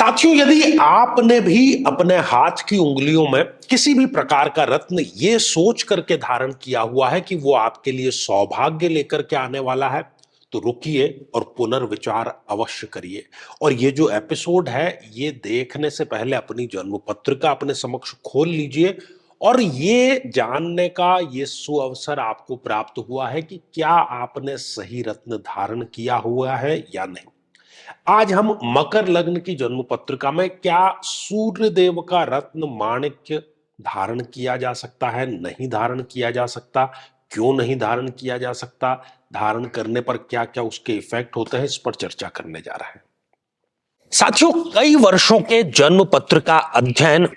साथियों, यदि आपने भी अपने हाथ की उंगलियों में किसी भी प्रकार का रत्न ये सोच करके धारण किया हुआ है कि वो आपके लिए सौभाग्य लेकर के आने वाला है, तो रुकिए और पुनर्विचार अवश्य करिए। और ये जो एपिसोड है, ये देखने से पहले अपनी जन्म पत्रिका अपने समक्ष खोल लीजिए और ये जानने का ये सुअवसर आपको प्राप्त हुआ है कि क्या आपने सही रत्न धारण किया हुआ है या नहीं। आज हम मकर लग्न की जन्म पत्रिका में क्या सूर्य देव का रत्न माणिक्य धारण किया जा सकता है, नहीं धारण किया जा सकता, क्यों नहीं धारण किया जा सकता, धारण करने पर क्या क्या उसके इफेक्ट होते हैं, इस पर चर्चा करने जा रहे हैं। साथियों, कई वर्षों के जन्म पत्रिका अध्ययन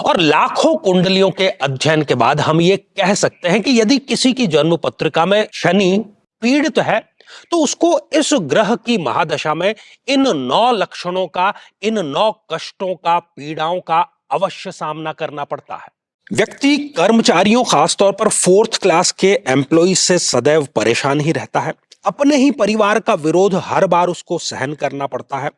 और लाखों कुंडलियों के अध्ययन के बाद हम ये कह सकते हैं कि यदि किसी की जन्म पत्रिका में शनि पीड़ित है तो उसको इस ग्रह की महादशा में इन 9 लक्षणों का, इन 9 कष्टों का, पीड़ाओं का अवश्य सामना करना पड़ता है। व्यक्ति कर्मचारियों, खासतौर पर 4th क्लास के एम्प्लॉय से सदैव परेशान ही रहता है। अपने ही परिवार का विरोध हर बार उसको सहन करना पड़ता है।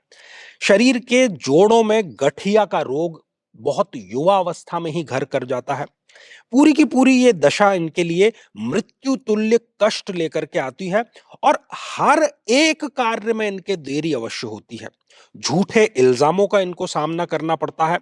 शरीर के जोड़ों में गठिया का रोग बहुत युवा अवस्था में ही घर कर जाता है। पूरी की पूरी ये दशा इनके लिए मृत्यु तुल्य कष्ट लेकर के आती है और हर एक कार्य में इनके देरी अवश्य होती है। झूठे इल्जामों का इनको सामना करना पड़ता है।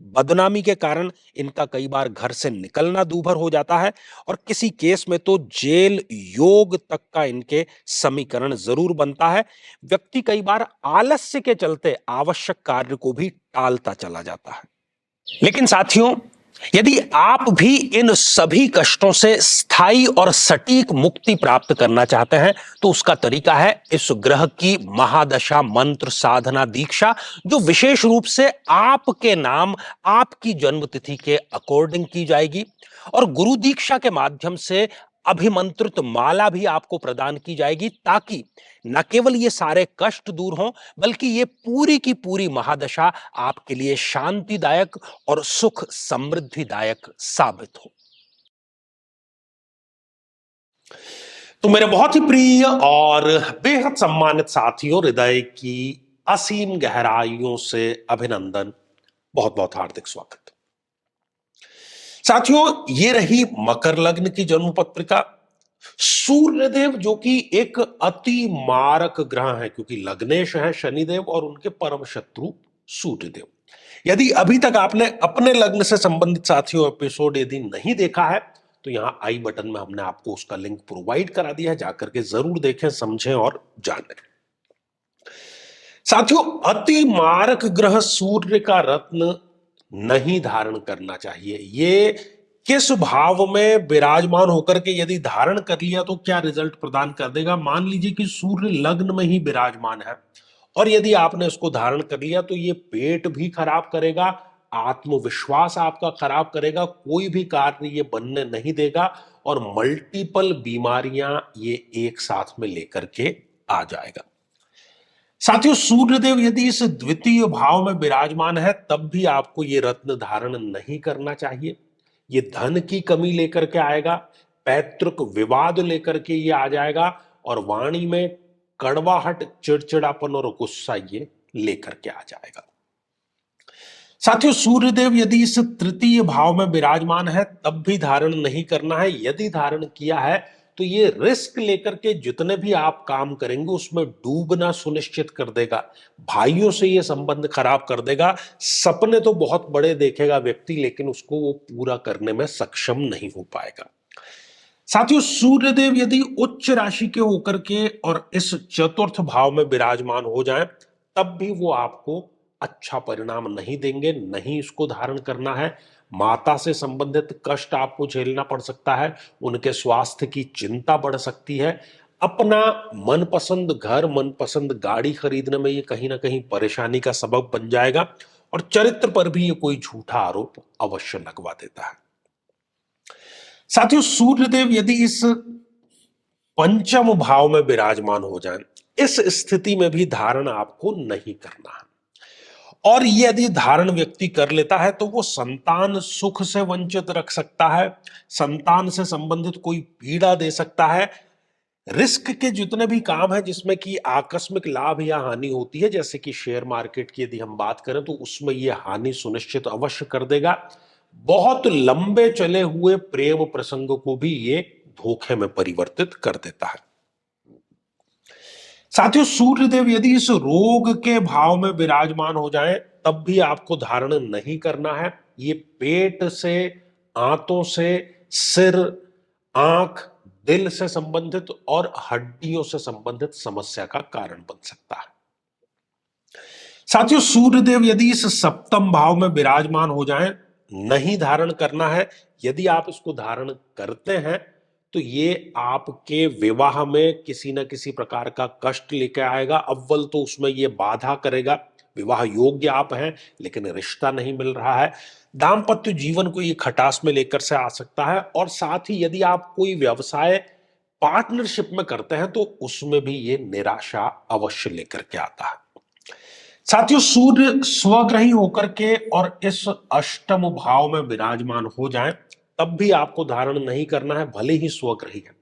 बदनामी के कारण इनका कई बार घर से निकलना दूभर हो जाता है और किसी केस में तो जेल योग तक का इनके समीकरण जरूर बनता है। व्यक्ति कई बार आलस्य के चलते आवश्यक कार्य को भी टालता चला जाता है। लेकिन साथियों, यदि आप भी इन सभी कष्टों से स्थायी और सटीक मुक्ति प्राप्त करना चाहते हैं तो उसका तरीका है इस ग्रह की महादशा मंत्र साधना दीक्षा, जो विशेष रूप से आपके नाम, आपकी जन्मतिथि के अकॉर्डिंग की जाएगी। और गुरु दीक्षा के माध्यम से अभिमंत्रित माला भी आपको प्रदान की जाएगी ताकि न केवल ये सारे कष्ट दूर हों, बल्कि ये पूरी की पूरी महादशा आपके लिए शांतिदायक और सुख समृद्धिदायक साबित हो। तो मेरे बहुत ही प्रिय और बेहद सम्मानित साथियों, हृदय की असीम गहराइयों से अभिनंदन, बहुत बहुत हार्दिक स्वागत। साथियों, ये रही मकर लग्न की जन्म पत्रिका। सूर्यदेव जो कि एक अति मारक ग्रह है, क्योंकि लग्नेश है शनिदेव और उनके परम शत्रु सूर्यदेव। यदि अभी तक आपने अपने लग्न से संबंधित साथियों एपिसोड यदि नहीं देखा है तो यहां आई बटन में हमने आपको उसका लिंक प्रोवाइड करा दिया है, जाकर के जरूर देखें, समझें और जानें। साथियों, अति मारक ग्रह सूर्य का रत्न नहीं धारण करना चाहिए। ये किस भाव में विराजमान होकर के यदि धारण कर लिया तो क्या रिजल्ट प्रदान कर देगा। मान लीजिए कि सूर्य लग्न में ही विराजमान है और यदि आपने उसको धारण कर लिया तो ये पेट भी खराब करेगा, आत्मविश्वास आपका खराब करेगा, कोई भी कार्य ये बनने नहीं देगा और मल्टीपल बीमारियां ये एक साथ में लेकर के आ जाएगा। साथियों, सूर्यदेव यदि इस द्वितीय भाव में विराजमान है तब भी आपको ये रत्न धारण नहीं करना चाहिए। ये धन की कमी लेकर के आएगा, पैतृक विवाद लेकर के ये आ जाएगा और वाणी में कड़वाहट, चिड़चिड़ापन और गुस्सा ये लेकर के आ जाएगा। साथियों, सूर्यदेव यदि इस तृतीय भाव में विराजमान है तब भी धारण नहीं करना है। यदि धारण किया है तो ये रिस्क लेकर के जितने भी आप काम करेंगे उसमें डूबना सुनिश्चित कर देगा। भाइयों से ये संबंध खराब कर देगा। सपने तो बहुत बड़े देखेगा व्यक्ति, लेकिन उसको वो पूरा करने में सक्षम नहीं हो पाएगा। साथियों, सूर्यदेव यदि उच्च राशि के होकर के और इस चतुर्थ भाव में विराजमान हो जाए तब भी वो आपको अच्छा परिणाम नहीं देंगे। नहीं इसको धारण करना है। माता से संबंधित कष्ट आपको झेलना पड़ सकता है, उनके स्वास्थ्य की चिंता बढ़ सकती है। अपना मनपसंद घर, मनपसंद गाड़ी खरीदने में ये कहीं ना कहीं परेशानी का सबब बन जाएगा और चरित्र पर भी ये कोई झूठा आरोप अवश्य लगवा देता है। साथियों, सूर्यदेव यदि इस पंचम भाव में विराजमान हो जाए, इस स्थिति में भी धारण आपको नहीं करना है। और यदि धारण व्यक्ति कर लेता है तो वो संतान सुख से वंचित रख सकता है, संतान से संबंधित कोई पीड़ा दे सकता है। रिस्क के जितने भी काम हैं जिसमें कि आकस्मिक लाभ या हानि होती है, जैसे कि शेयर मार्केट की यदि हम बात करें तो उसमें ये हानि सुनिश्चित अवश्य कर देगा। बहुत लंबे चले हुए प्रेम प्रसंग को भी ये धोखे में परिवर्तित कर देता है। साथियों, सूर्यदेव यदि इस रोग के भाव में विराजमान हो जाएं तब भी आपको धारण नहीं करना है। ये पेट से, आंतों से, सिर, आंख, दिल से संबंधित और हड्डियों से संबंधित समस्या का कारण बन सकता है। साथियों, सूर्यदेव यदि इस सप्तम भाव में विराजमान हो जाएं, नहीं धारण करना है। यदि आप इसको धारण करते हैं तो ये आपके विवाह में किसी न किसी प्रकार का कष्ट लेकर आएगा। अव्वल तो उसमें ये बाधा करेगा, विवाह योग्य आप हैं लेकिन रिश्ता नहीं मिल रहा है। दाम्पत्य जीवन को ये खटास में लेकर से आ सकता है। और साथ ही यदि आप कोई व्यवसाय पार्टनरशिप में करते हैं तो उसमें भी ये निराशा अवश्य लेकर के आता है। साथियों, सूर्य स्वग्रही होकर के और इस अष्टम भाव में विराजमान हो जाएं तब भी आपको धारण नहीं करना है, भले ही स्वग्रही है।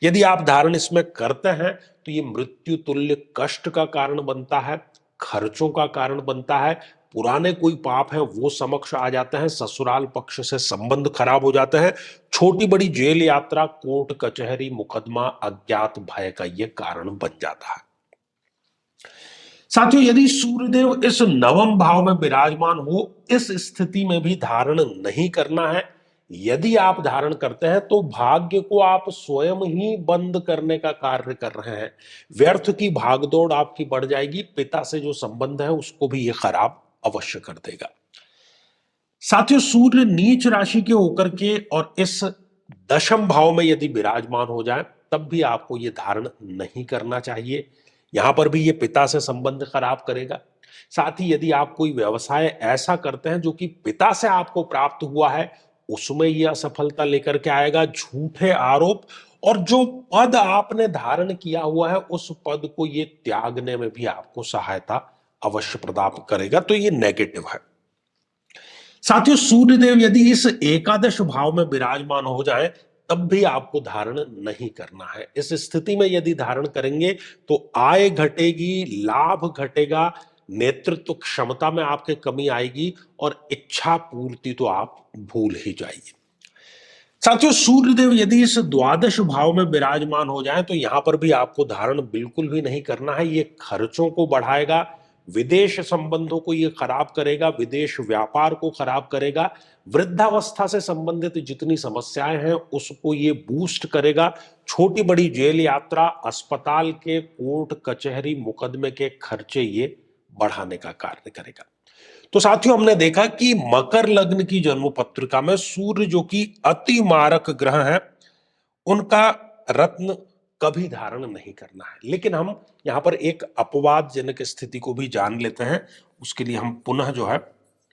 यदि आप धारण इसमें करते हैं तो ये मृत्यु तुल्य कष्ट का कारण बनता है, खर्चों का कारण बनता है, पुराने कोई पाप है वो समक्ष आ जाते हैं, ससुराल पक्ष से संबंध खराब हो जाते हैं, छोटी बड़ी जेल यात्रा, कोर्ट कचहरी, मुकदमा, अज्ञात भय का ये कारण बन जाता है। साथियों, यदि सूर्यदेव इस नवम भाव में विराजमान हो, इस स्थिति में भी धारण नहीं करना है। यदि आप धारण करते हैं तो भाग्य को आप स्वयं ही बंद करने का कार्य कर रहे हैं। व्यर्थ की भागदौड़ आपकी बढ़ जाएगी, पिता से जो संबंध है उसको भी ये खराब अवश्य कर देगा। साथियों, सूर्य नीच राशि के होकर के और इस दशम भाव में यदि विराजमान हो जाए तब भी आपको ये धारण नहीं करना चाहिए। यहां पर भी ये पिता से संबंध खराब करेगा। साथ ही यदि आप कोई व्यवसाय ऐसा करते हैं जो कि पिता से आपको प्राप्त हुआ है, उसमें ये असफलता लेकर के आएगा। झूठे आरोप और जो पद आपने धारण किया हुआ है उस पद को ये त्यागने में भी आपको सहायता अवश्य प्रदान करेगा। तो ये नेगेटिव है। साथियों, सूर्यदेव यदि इस एकादश भाव में विराजमान हो जाए तब भी आपको धारण नहीं करना है। इस स्थिति में यदि धारण करेंगे तो आय घटेगी, लाभ घटेगा, नेतृत्व क्षमता में आपके कमी आएगी और इच्छा पूर्ति तो आप भूल ही जाइए। साथियों, सूर्यदेव यदि इस द्वादश भाव में विराजमान हो जाए तो यहां पर भी आपको धारण बिल्कुल भी नहीं करना है। ये खर्चों को बढ़ाएगा, विदेश संबंधों को ये खराब करेगा, विदेश व्यापार को खराब करेगा, वृद्धावस्था से संबंधित जितनी समस्याएं हैं उसको ये बूस्ट करेगा। छोटी बड़ी जेल यात्रा, अस्पताल के कोर्ट कचहरी मुकदमे के खर्चे ये बढ़ाने का कार्य करेगा। तो साथियों, हमने देखा कि मकर लग्न की जन्म पत्रिका में सूर्य जो कि अति मारक ग्रह है, उनका रत्न कभी धारण नहीं करना है। लेकिन हम यहां पर एक अपवादजनक स्थिति को भी जान लेते हैं। उसके लिए हम पुनः जो है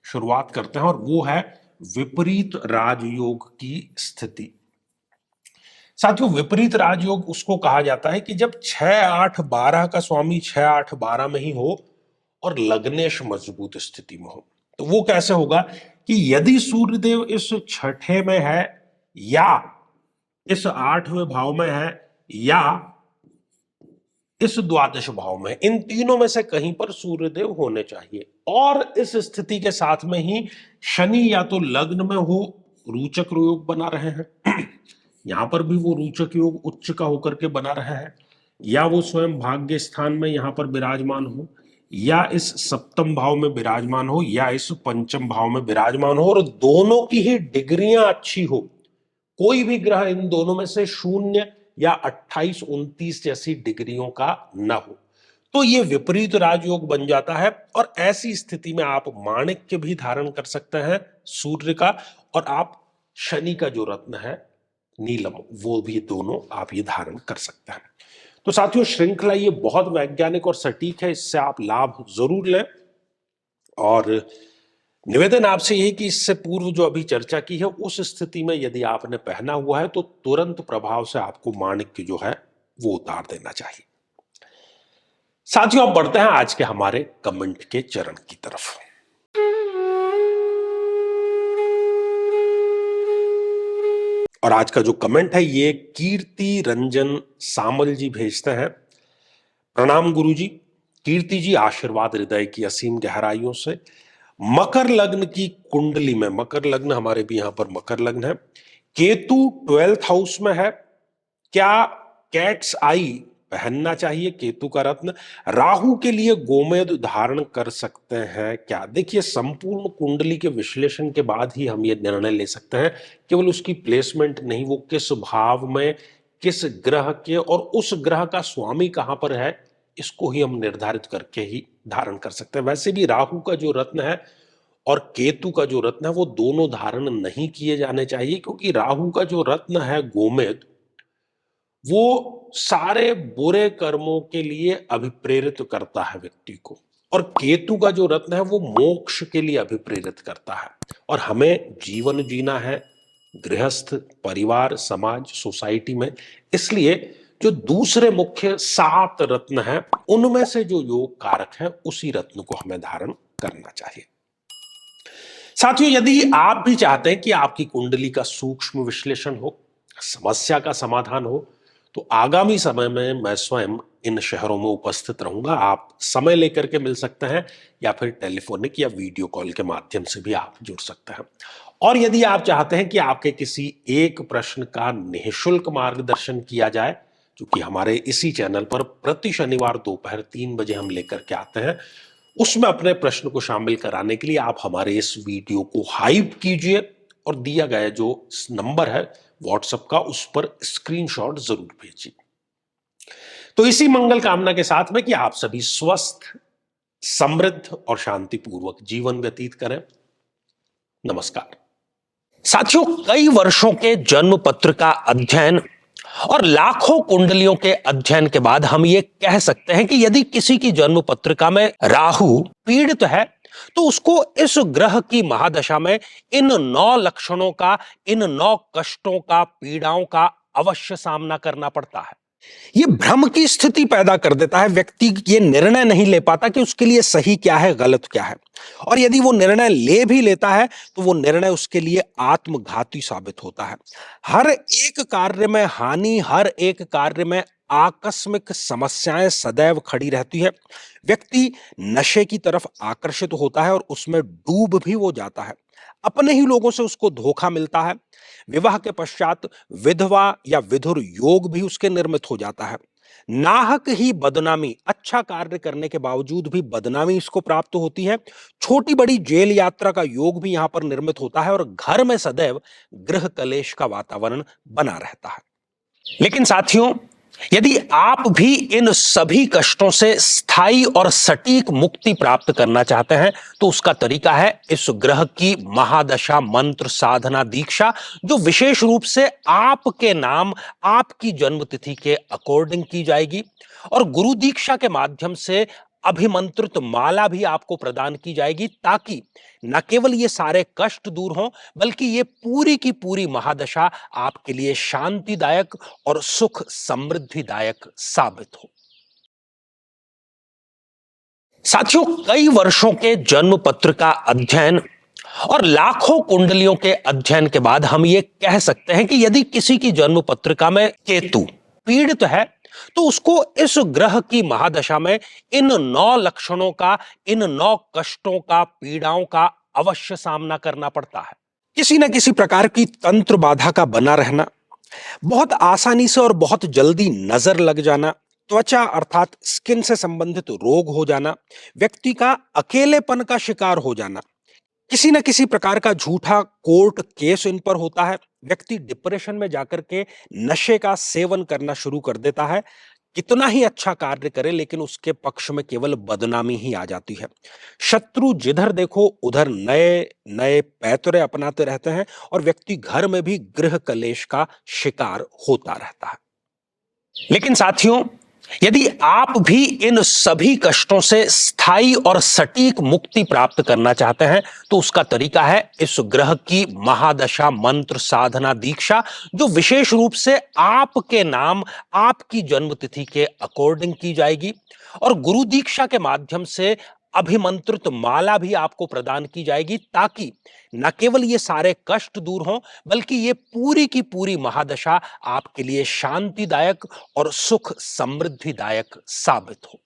शुरुआत करते हैं और वो है विपरीत राजयोग की स्थिति। साथियों, विपरीत राजयोग उसको कहा जाता है कि जब 6-8-12 का स्वामी 6-8-12 में ही हो और लग्नेश मजबूत स्थिति में हो। तो वो कैसे होगा कि यदि सूर्यदेव इस छठे में है या इस 8वें भाव में है या इस द्वादश भाव में, इन तीनों में से कहीं पर सूर्यदेव होने चाहिए। और इस स्थिति के साथ में ही शनि या तो लग्न में हो, रोचक योग बना रहे हैं यहां पर भी वो रोचक योग उच्च का होकर के बना रहे हैं, या वो स्वयं भाग्य स्थान में यहां पर विराजमान हो, या इस सप्तम भाव में विराजमान हो, या इस पंचम भाव में विराजमान हो और दोनों की ही डिग्रियां अच्छी हो। कोई भी ग्रह इन दोनों में से 0 या 28-29 जैसी डिग्रियों का न हो तो ये विपरीत राजयोग बन जाता है। और ऐसी स्थिति में आप माणिक्य भी धारण कर सकते हैं सूर्य का, और आप शनि का जो रत्न है नीलम, वो भी दोनों आप ये धारण कर सकते हैं। तो साथियों, श्रृंखला ये बहुत वैज्ञानिक और सटीक है, इससे आप लाभ जरूर लें। और निवेदन आपसे यही कि इससे पूर्व जो अभी चर्चा की है उस स्थिति में यदि आपने पहना हुआ है तो तुरंत प्रभाव से आपको माणिक्य जो है वो उतार देना चाहिए। साथियों, अब बढ़ते हैं आज के हमारे कमेंट के चरण की तरफ। और आज का जो कमेंट है ये कीर्ति रंजन सामल जी भेजते हैं। प्रणाम गुरु जी। कीर्ति जी, आशीर्वाद हृदय की असीम गहराइयों से। मकर लग्न की कुंडली में, मकर लग्न हमारे भी यहां पर मकर लग्न है, केतु 12th हाउस में है, क्या कैट्स आई पहनना चाहिए? केतु का रत्न। राहु के लिए गोमेद धारण कर सकते हैं क्या? देखिए, संपूर्ण कुंडली के विश्लेषण के बाद ही हम ये निर्णय ले सकते हैं, केवल उसकी प्लेसमेंट नहीं, वो किस भाव में, किस ग्रह के, और उस ग्रह का स्वामी कहां पर है, इसको ही हम निर्धारित करके ही धारण कर सकते हैं। वैसे भी राहु का जो रत्न है और केतु का जो रत्न है वो दोनों धारण नहीं किए जाने चाहिए, क्योंकि राहु का जो रत्न है गोमेद, वो सारे बुरे कर्मों के लिए अभिप्रेरित करता है व्यक्ति को, और केतु का जो रत्न है वो मोक्ष के लिए अभिप्रेरित करता है। और हमें जीवन जीना है, गृहस्थ, परिवार, समाज, सोसाइटी में, इसलिए जो दूसरे मुख्य 7 रत्न हैं उनमें से जो योग कारक है उसी रत्न को हमें धारण करना चाहिए। साथियों, यदि आप भी चाहते हैं कि आपकी कुंडली का सूक्ष्म विश्लेषण हो, समस्या का समाधान हो, तो आगामी समय में मैं स्वयं इन शहरों में उपस्थित रहूंगा। आप समय लेकर के मिल सकते हैं, या फिर टेलीफोनिक या वीडियो कॉल के माध्यम से भी आप जुड़ सकते हैं। और यदि आप चाहते हैं कि आपके किसी एक प्रश्न का निःशुल्क मार्गदर्शन किया जाए, क्योंकि हमारे इसी चैनल पर प्रति शनिवार दोपहर 3 बजे हम लेकर के आते हैं, उसमें अपने प्रश्न को शामिल कराने के लिए आप हमारे इस वीडियो को हाइप कीजिए और दिया गया जो नंबर है व्हाट्सएप का, उस पर स्क्रीनशॉट जरूर भेजिए। तो इसी मंगल कामना के साथ में कि आप सभी स्वस्थ, समृद्ध और शांतिपूर्वक जीवन व्यतीत करें। नमस्कार। साथियों, कई वर्षों के जन्म पत्र का अध्ययन और लाखों कुंडलियों के अध्ययन के बाद हम ये कह सकते हैं कि यदि किसी की जन्म पत्रिका में राहु पीड़ित है तो उसको इस ग्रह की महादशा में इन 9 लक्षणों का, इन 9 कष्टों का, पीड़ाओं का अवश्य सामना करना पड़ता है। ये भ्रम की स्थिति पैदा कर देता है। व्यक्ति ये निर्णय नहीं ले पाता कि उसके लिए सही क्या है, गलत क्या है, और यदि वो निर्णय ले भी लेता है तो वो निर्णय उसके लिए आत्मघाती साबित होता है। हर एक कार्य में हानि, हर एक कार्य में आकस्मिक समस्याएं सदैव खड़ी रहती है। व्यक्ति नशे की तरफ आकर्षित होता है और उसमें डूब भी वो जाता है। अपने ही लोगों से उसको धोखा मिलता है। विवाह के पश्चात विधवा या विधुर योग भी उसके निर्मित हो जाता है। नाहक ही बदनामी, अच्छा कार्य करने के बावजूद भी बदनामी इसको प्राप्त होती है। छोटी बड़ी जेल यात्रा का योग भी यहां पर निर्मित होता है और घर में सदैव गृह कलेश का वातावरण बना रहता है। लेकिन साथियों, यदि आप भी इन सभी कष्टों से स्थायी और सटीक मुक्ति प्राप्त करना चाहते हैं तो उसका तरीका है इस ग्रह की महादशा मंत्र साधना दीक्षा, जो विशेष रूप से आपके नाम, आपकी जन्मतिथि के अकॉर्डिंग की जाएगी। और गुरु दीक्षा के माध्यम से अभिमंत्रित माला भी आपको प्रदान की जाएगी, ताकि न केवल ये सारे कष्ट दूर हों, बल्कि ये पूरी की पूरी महादशा आपके लिए शांतिदायक और सुख समृद्धिदायक साबित हो। साथियों, कई वर्षों के जन्म पत्र का अध्ययन और लाखों कुंडलियों के अध्ययन के बाद हम ये कह सकते हैं कि यदि किसी की जन्म पत्रिका में केतु पीड़ित है तो उसको इस ग्रह की महादशा में इन 9 लक्षणों का, इन 9 कष्टों का, पीड़ाओं का अवश्य सामना करना पड़ता है। किसी न किसी प्रकार की तंत्र बाधा का बना रहना, बहुत आसानी से और बहुत जल्दी नजर लग जाना, त्वचा अर्थात स्किन से संबंधित रोग हो जाना, व्यक्ति का अकेलेपन का शिकार हो जाना, किसी न किसी प्रकार का झूठा कोर्ट केस इन पर होता है। व्यक्ति डिप्रेशन में जाकर के नशे का सेवन करना शुरू कर देता है। कितना ही अच्छा कार्य करे लेकिन उसके पक्ष में केवल बदनामी ही आ जाती है। शत्रु जिधर देखो उधर नए नए पैतरे अपनाते रहते हैं और व्यक्ति घर में भी गृह कलेश का शिकार होता रहता है। लेकिन साथियों, यदि आप भी इन सभी कष्टों से स्थायी और सटीक मुक्ति प्राप्त करना चाहते हैं तो उसका तरीका है इस ग्रह की महादशा मंत्र साधना दीक्षा, जो विशेष रूप से आपके नाम, आपकी जन्मतिथि के अकॉर्डिंग की जाएगी। और गुरु दीक्षा के माध्यम से अभिमंत्रित माला भी आपको प्रदान की जाएगी, ताकि न केवल ये सारे कष्ट दूर हों, बल्कि ये पूरी की पूरी महादशा आपके लिए शांतिदायक और सुख समृद्धिदायक साबित हो।